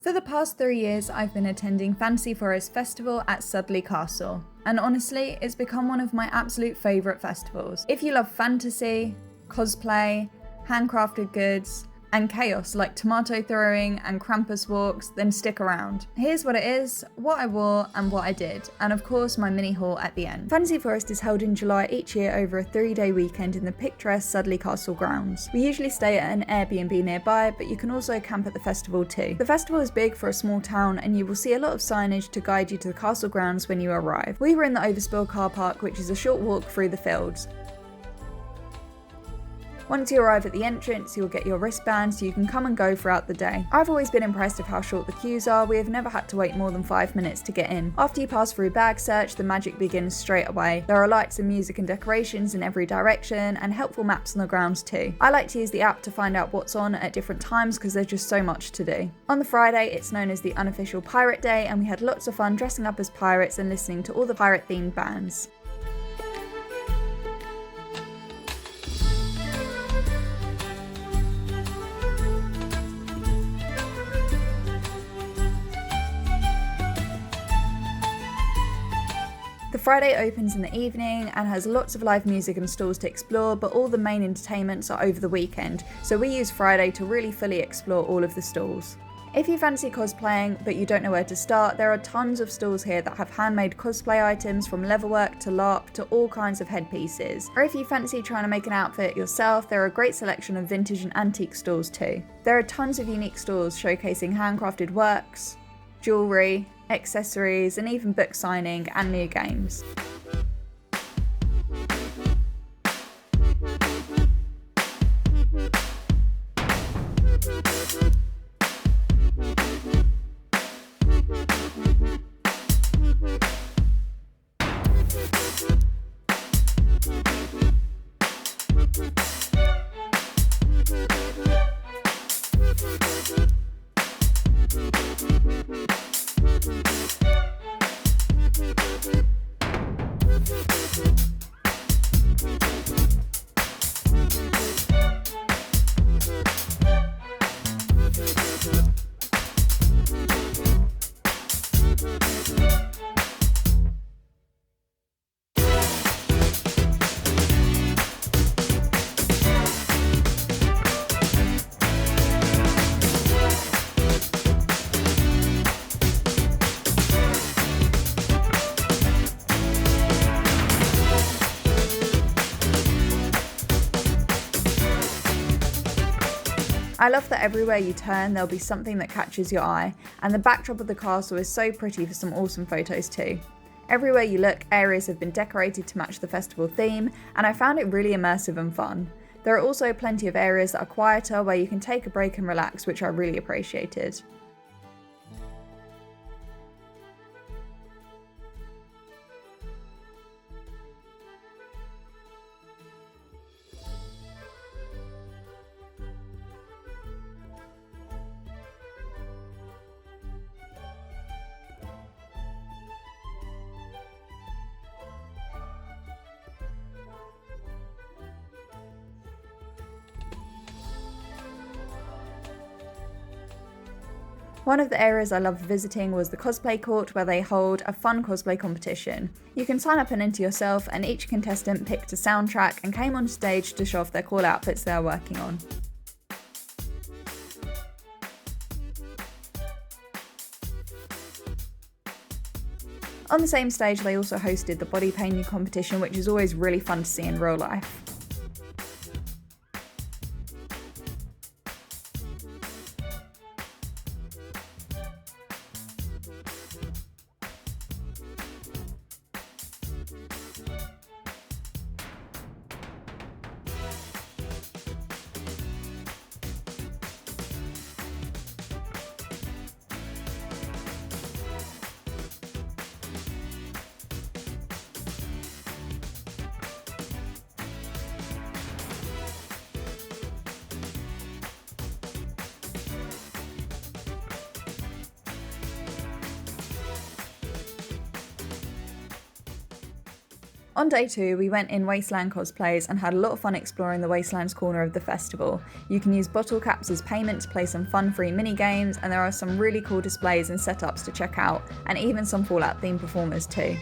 For the past 3 years, I've been attending Fantasy Forest Festival at Sudeley Castle, and honestly, it's become one of my absolute favourite festivals. If you love fantasy, cosplay, handcrafted goods, and chaos like tomato throwing and Krampus walks, then stick around. Here's what it is, what I wore, and what I did, and of course my mini haul at the end. Fantasy Forest is held in July each year over a 3-day weekend in the picturesque Sudeley Castle grounds. We usually stay at an Airbnb nearby, but you can also camp at the festival too. The festival is big for a small town, and you will see a lot of signage to guide you to the castle grounds when you arrive. We were in the Overspill car park, which is a short walk through the fields. Once you arrive at the entrance, you'll get your wristband so you can come and go throughout the day. I've always been impressed with how short the queues are. We have never had to wait more than 5 minutes to get in. After you pass through bag search, the magic begins straight away. There are lights and music and decorations in every direction, and helpful maps on the grounds too. I like to use the app to find out what's on at different times because there's just so much to do. On the Friday, it's known as the unofficial Pirate Day, and we had lots of fun dressing up as pirates and listening to all the pirate-themed bands. The Friday opens in the evening and has lots of live music and stalls to explore, but all the main entertainments are over the weekend, so we use Friday to really fully explore all of the stalls. If you fancy cosplaying but you don't know where to start, there are tons of stalls here that have handmade cosplay items from leatherwork to LARP to all kinds of headpieces. Or if you fancy trying to make an outfit yourself, there are a great selection of vintage and antique stalls too. There are tons of unique stalls showcasing handcrafted works, jewellery, accessories, and even book signing and new games. I love that everywhere you turn there'll be something that catches your eye, and the backdrop of the castle is so pretty for some awesome photos too. Everywhere you look, areas have been decorated to match the festival theme, and I found it really immersive and fun. There are also plenty of areas that are quieter where you can take a break and relax, which I really appreciated. One of the areas I loved visiting was the Cosplay Court, where they hold a fun cosplay competition. You can sign up and enter yourself, and each contestant picked a soundtrack and came on stage to show off their cool outfits they're working on. On the same stage, they also hosted the body painting competition, which is always really fun to see in real life. On day 2, we went in Wasteland cosplays and had a lot of fun exploring the Wastelands corner of the festival. You can use bottle caps as payment to play some fun free mini games, and there are some really cool displays and setups to check out, and even some Fallout themed performers too.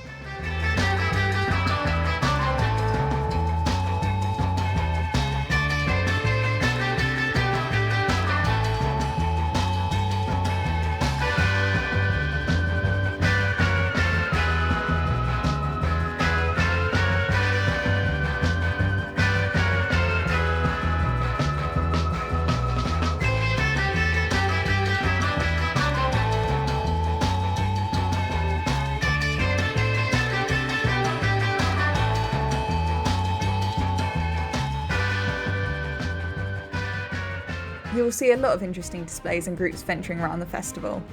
You will see a lot of interesting displays and groups venturing around the festival.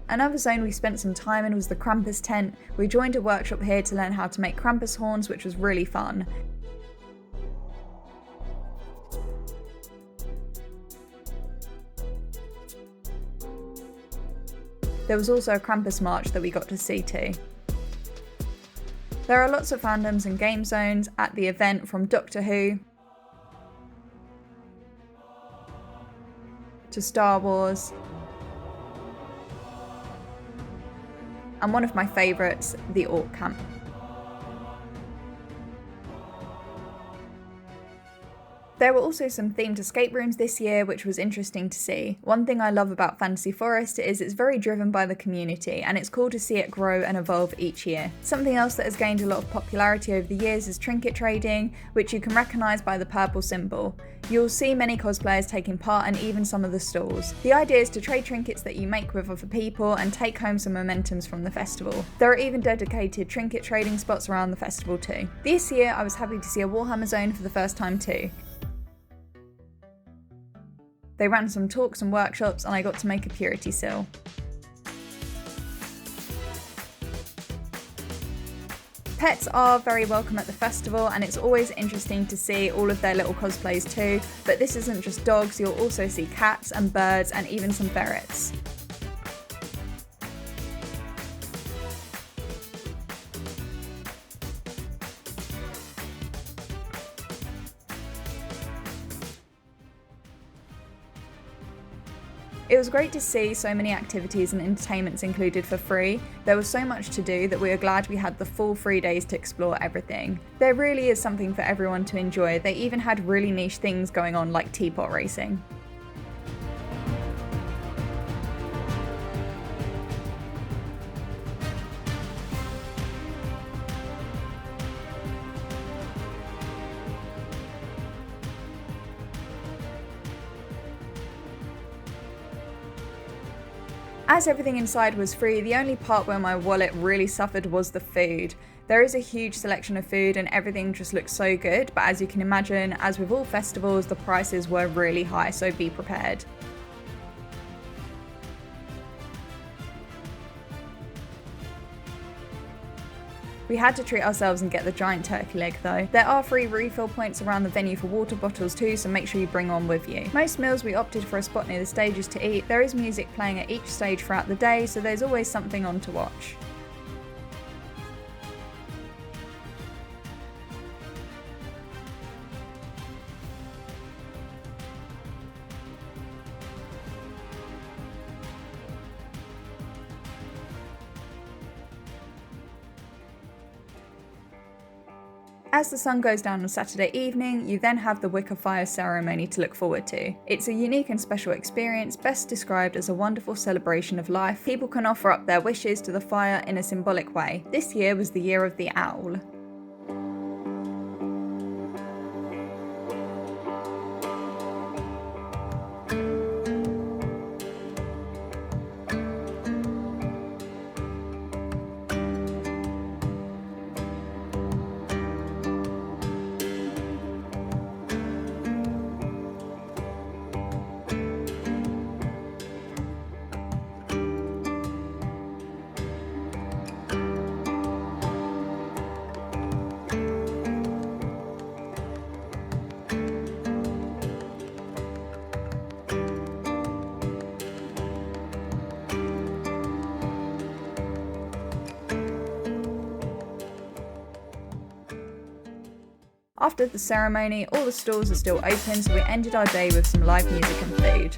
Another zone we spent some time in was the Krampus tent. We joined a workshop here to learn how to make Krampus horns, which was really fun. There was also a Krampus march that we got to see too. There are lots of fandoms and game zones at the event, from Doctor Who to Star Wars, and one of my favourites, the Orc Camp. There were also some themed escape rooms this year, which was interesting to see. One thing I love about Fantasy Forest is it's very driven by the community, and it's cool to see it grow and evolve each year. Something else that has gained a lot of popularity over the years is trinket trading, which you can recognise by the purple symbol. You'll see many cosplayers taking part, and even some of the stalls. The idea is to trade trinkets that you make with other people and take home some momentums from the festival. There are even dedicated trinket trading spots around the festival too. This year I was happy to see a Warhammer zone for the first time too. They ran some talks and workshops, and I got to make a purity seal. Pets are very welcome at the festival, and it's always interesting to see all of their little cosplays too, but this isn't just dogs, you'll also see cats and birds and even some ferrets. It was great to see so many activities and entertainments included for free. There was so much to do that we are glad we had the full 3 days to explore everything. There really is something for everyone to enjoy. They even had really niche things going on like teapot racing. As everything inside was free, the only part where my wallet really suffered was the food. There is a huge selection of food and everything just looks so good, but as you can imagine, as with all festivals, the prices were really high, so be prepared. We had to treat ourselves and get the giant turkey leg though. There are free refill points around the venue for water bottles too, so make sure you bring one with you. Most meals we opted for a spot near the stages to eat. There is music playing at each stage throughout the day, so there's always something on to watch. As the sun goes down on Saturday evening, you then have the Wicker fire ceremony to look forward to. It's a unique and special experience, best described as a wonderful celebration of life. People can offer up their wishes to the fire in a symbolic way. This year was the year of the owl. After the ceremony, all the stalls are still open, so we ended our day with some live music and food.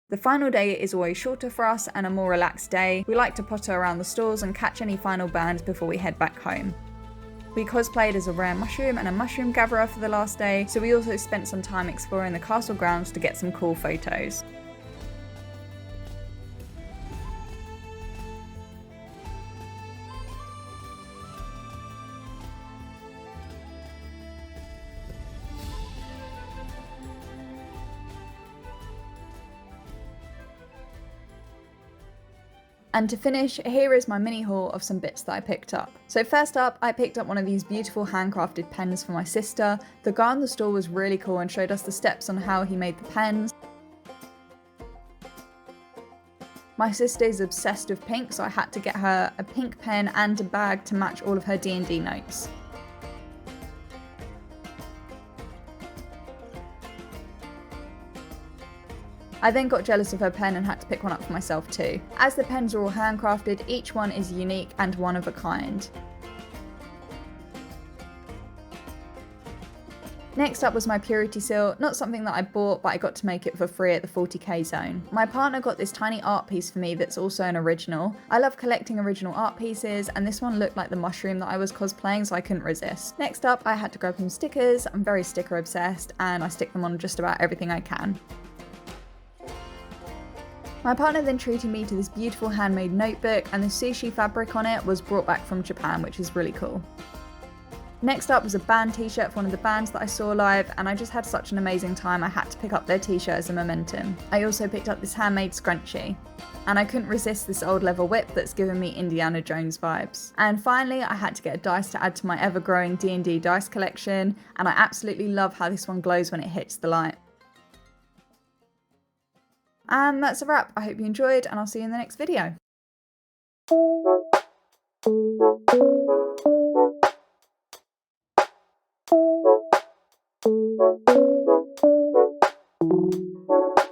The final day is always shorter for us and a more relaxed day. We like to potter around the stalls and catch any final bands before we head back home. We cosplayed as a rare mushroom and a mushroom gatherer for the last day, so we also spent some time exploring the castle grounds to get some cool photos. And to finish, here is my mini haul of some bits that I picked up. So first up, I picked up one of these beautiful handcrafted pens for my sister. The guy on the store was really cool and showed us the steps on how he made the pens. My sister is obsessed with pink, so I had to get her a pink pen and a bag to match all of her D&D notes. I then got jealous of her pen and had to pick one up for myself too. As the pens are all handcrafted, each one is unique and one of a kind. Next up was my purity seal, not something that I bought, but I got to make it for free at the 40k zone. My partner got this tiny art piece for me that's also an original. I love collecting original art pieces, and this one looked like the mushroom that I was cosplaying, so I couldn't resist. Next up, I had to grab some stickers. I'm very sticker obsessed, and I stick them on just about everything I can. My partner then treated me to this beautiful handmade notebook, and the sushi fabric on it was brought back from Japan, which is really cool. Next up was a band t-shirt for one of the bands that I saw live, and I just had such an amazing time I had to pick up their t-shirt as a momentum. I also picked up this handmade scrunchie, and I couldn't resist this old leather whip that's given me Indiana Jones vibes. And finally, I had to get a dice to add to my ever-growing D&D dice collection, and I absolutely love how this one glows when it hits the light. And that's a wrap. I hope you enjoyed, and I'll see you in the next video.